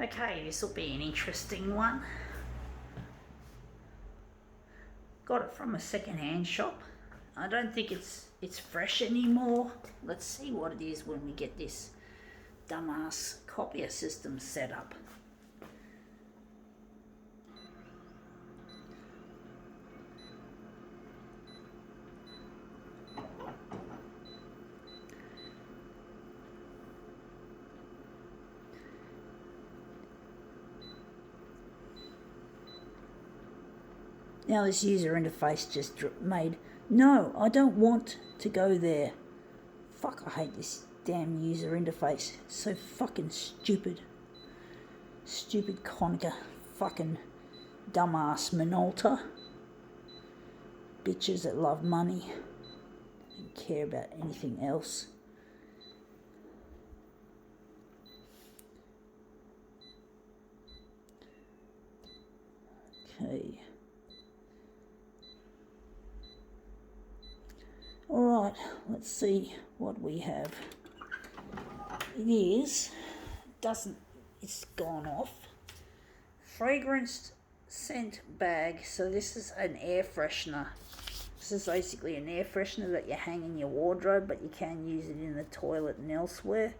Okay, this will be an interesting one. Got it from a second-hand shop. I don't think it's fresh anymore. Let's see what it is when we get this dumbass copier system set up. Now this user interface just made, no, I don't want to go there. Fuck, I hate this damn user interface. It's so fucking stupid. Stupid Conica. Fucking dumbass Minolta. Bitches that love money. Don't care about anything else. Okay. Alright, let's see what we have. It's gone off. Fragrance scent bag. So this is an air freshener. This is basically an air freshener that you hang in your wardrobe, but you can use it in the toilet and elsewhere.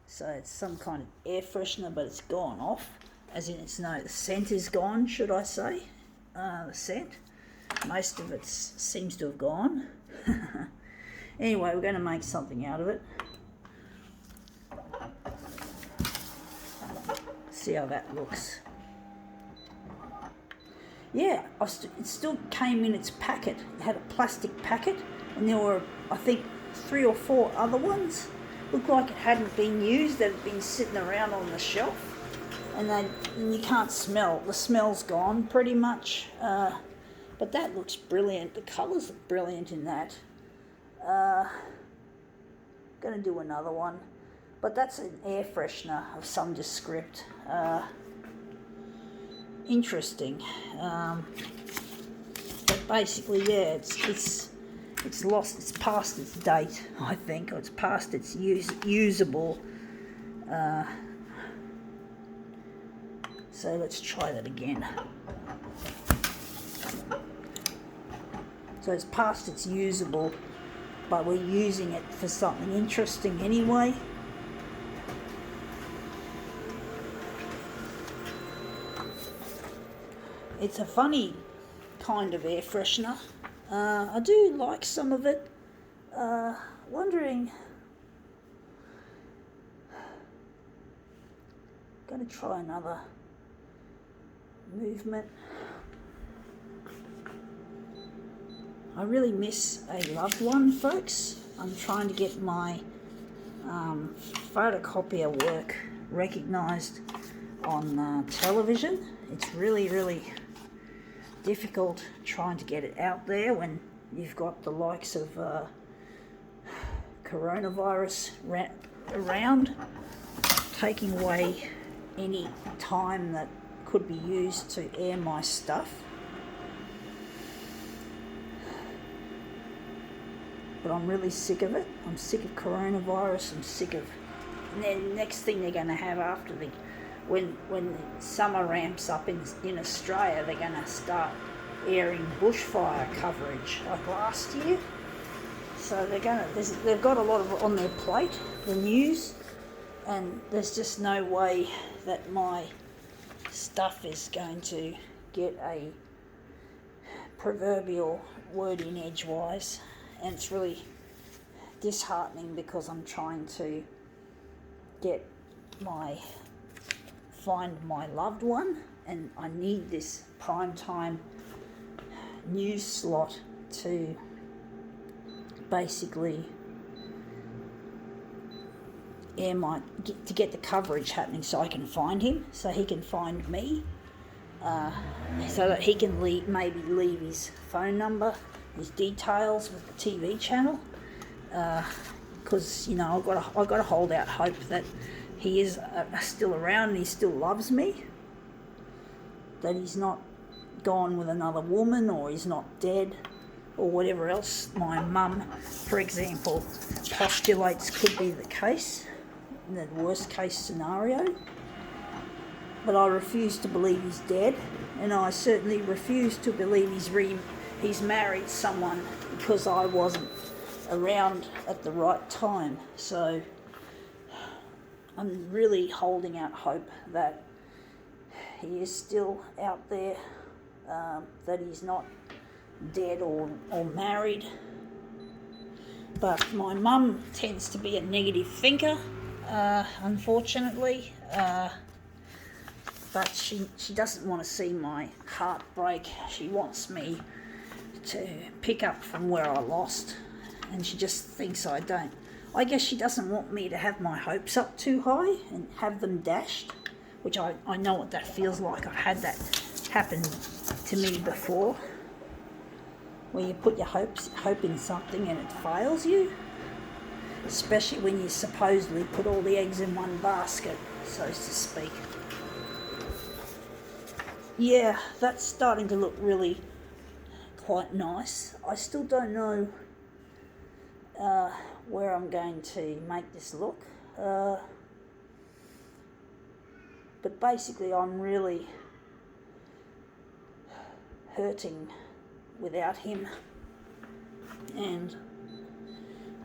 So it's some kind of air freshener, but it's gone off. As in, the scent is gone, should I say. The scent. Most of it seems to have gone. Anyway, we're going to make something out of it. See how that looks. Yeah, it still came in its packet. It had a plastic packet, and there were, I think, 3 or 4 other ones. Looked like it hadn't been used, that had been sitting around on the shelf. And you can't smell. The smell's gone pretty much. But that looks brilliant. The colours look brilliant in that. Going to do another one. But that's an air freshener of some descript. Interesting. But basically, yeah, it's lost. It's past its date, I think. Or it's past its usable. So let's try that again. So it's past its usable, but we're using it for something interesting anyway. It's a funny kind of air freshener. I do like some of it. Wondering, going to try another movement. I really miss a loved one, folks. I'm trying to get my photocopier work recognised on television. It's really, really difficult trying to get it out there when you've got the likes of coronavirus around, taking away any time that could be used to air my stuff. But I'm really sick of it. I'm sick of coronavirus. I'm sick of... And then next thing they're going to have after when the summer ramps up in Australia, they're going to start airing bushfire coverage like last year. So they've got a lot of it on their plate, the news, and there's just no way that my stuff is going to get a proverbial word in edgewise. And it's really disheartening because I'm trying to find my loved one, and I need this primetime news slot to basically to get the coverage happening so I can find him, so he can find me, so that he can maybe leave his phone number, his details with the TV channel, because I've got to hold out hope that he is still around and he still loves me, that he's not gone with another woman, or he's not dead, or whatever else my mum, for example, postulates could be the case in the worst case scenario. but I refuse to believe he's dead, and I certainly refuse to believe he's married someone because I wasn't around at the right time. So I'm really holding out hope that he is still out there, that he's not dead or married. But my mum tends to be a negative thinker, unfortunately. But she doesn't want to see my heart break. She wants me to pick up from where I lost, and she just thinks I don't. I guess she doesn't want me to have my hopes up too high and have them dashed, which I know what that feels like. I've had that happen to me before, where you put your hope in something and it fails you, especially when you supposedly put all the eggs in one basket, so to speak. Yeah, that's starting to look really quite nice. I still don't know where I'm going to make this look, but basically I'm really hurting without him, and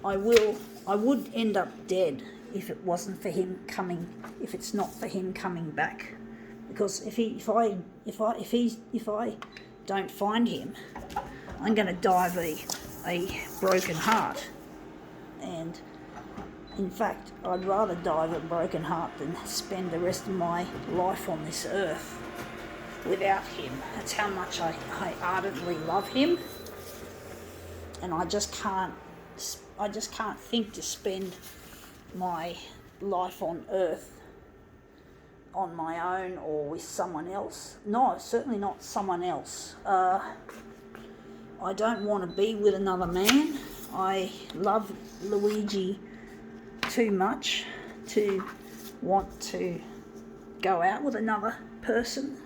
I would end up dead if it wasn't for him coming, if it's not for him coming back, because if I don't find him, I'm going to die of a broken heart. And in fact, I'd rather die of a broken heart than spend the rest of my life on this earth without him. That's how much I ardently love him, and I just can't think to spend my life on earth on my own or with someone else. No, certainly not someone else. I don't want to be with another man. I love Luigi too much to want to go out with another person,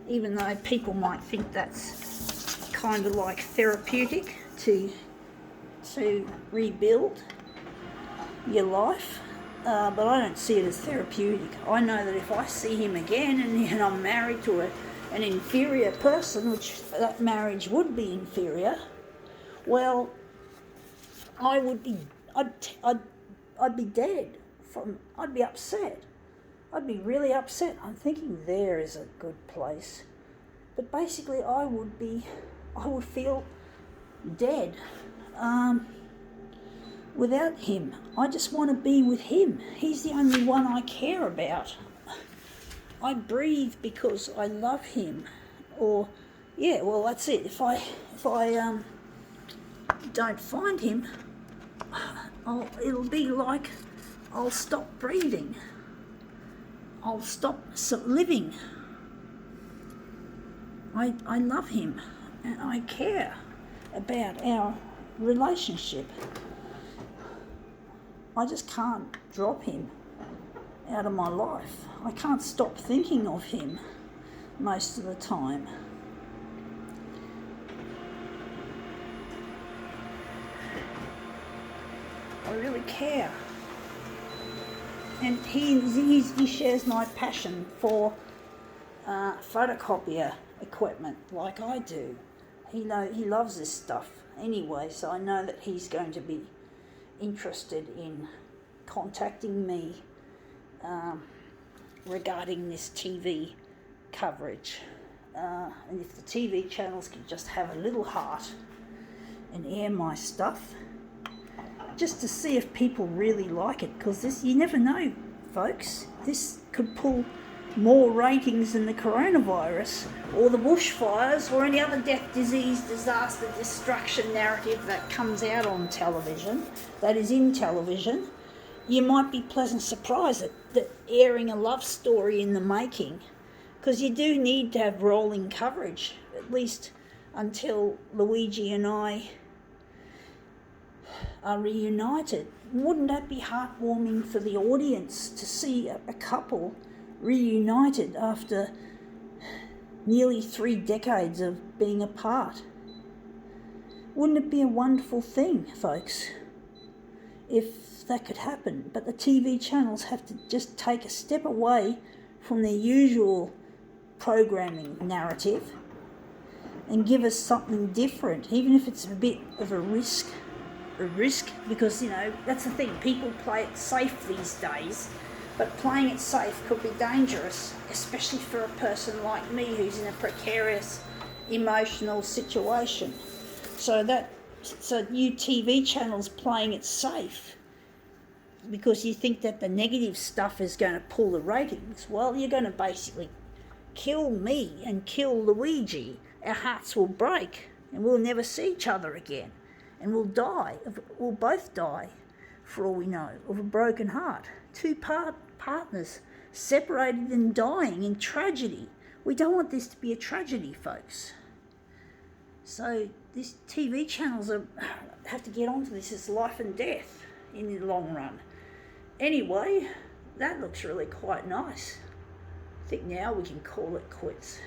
even though people might think that's kind of like therapeutic to rebuild your life. But I don't see it as therapeutic. I know that if I see him again and I'm married to an inferior person, which that marriage would be inferior, well, I'd be dead. I'd be upset. I'd be really upset. I'm thinking there is a good place, but basically I would feel dead. Without him, I just want to be with him. He's the only one I care about. I breathe because I love him. Or, yeah, well, that's it. If I don't find him, it'll be like I'll stop breathing. I'll stop living. I love him, and I care about our relationship. I just can't drop him out of my life. I can't stop thinking of him most of the time. I really care. And he shares my passion for photocopier equipment like I do. He loves this stuff anyway, so I know that he's going to be interested in contacting me regarding this TV coverage. And if the TV channels could just have a little heart and air my stuff, just to see if people really like it, because this, you never know, folks. This could pull more ratings than the coronavirus or the bushfires or any other death, disease, disaster, destruction narrative that comes out on television, that is in television. You might be pleasant surprised that airing a love story in the making, because you do need to have rolling coverage, at least until Luigi and I are reunited. Wouldn't that be heartwarming for the audience to see a couple reunited after nearly 3 decades of being apart? Wouldn't it be a wonderful thing, folks, if that could happen, but the TV channels have to just take a step away from their usual programming narrative and give us something different, even if it's a bit of a risk, because, you know, that's the thing, people play it safe these days, but playing it safe could be dangerous, especially for a person like me who's in a precarious emotional situation. So you TV channels playing it safe because you think that the negative stuff is going to pull the ratings. Well, you're going to basically kill me and kill Luigi. Our hearts will break and we'll never see each other again. And we'll die. We'll both die, for all we know, of a broken heart. Two partners separated and dying in tragedy. We don't want this to be a tragedy, folks. So these TV channels have to get onto this. It's life and death in the long run. Anyway, that looks really quite nice. I think now we can call it quits.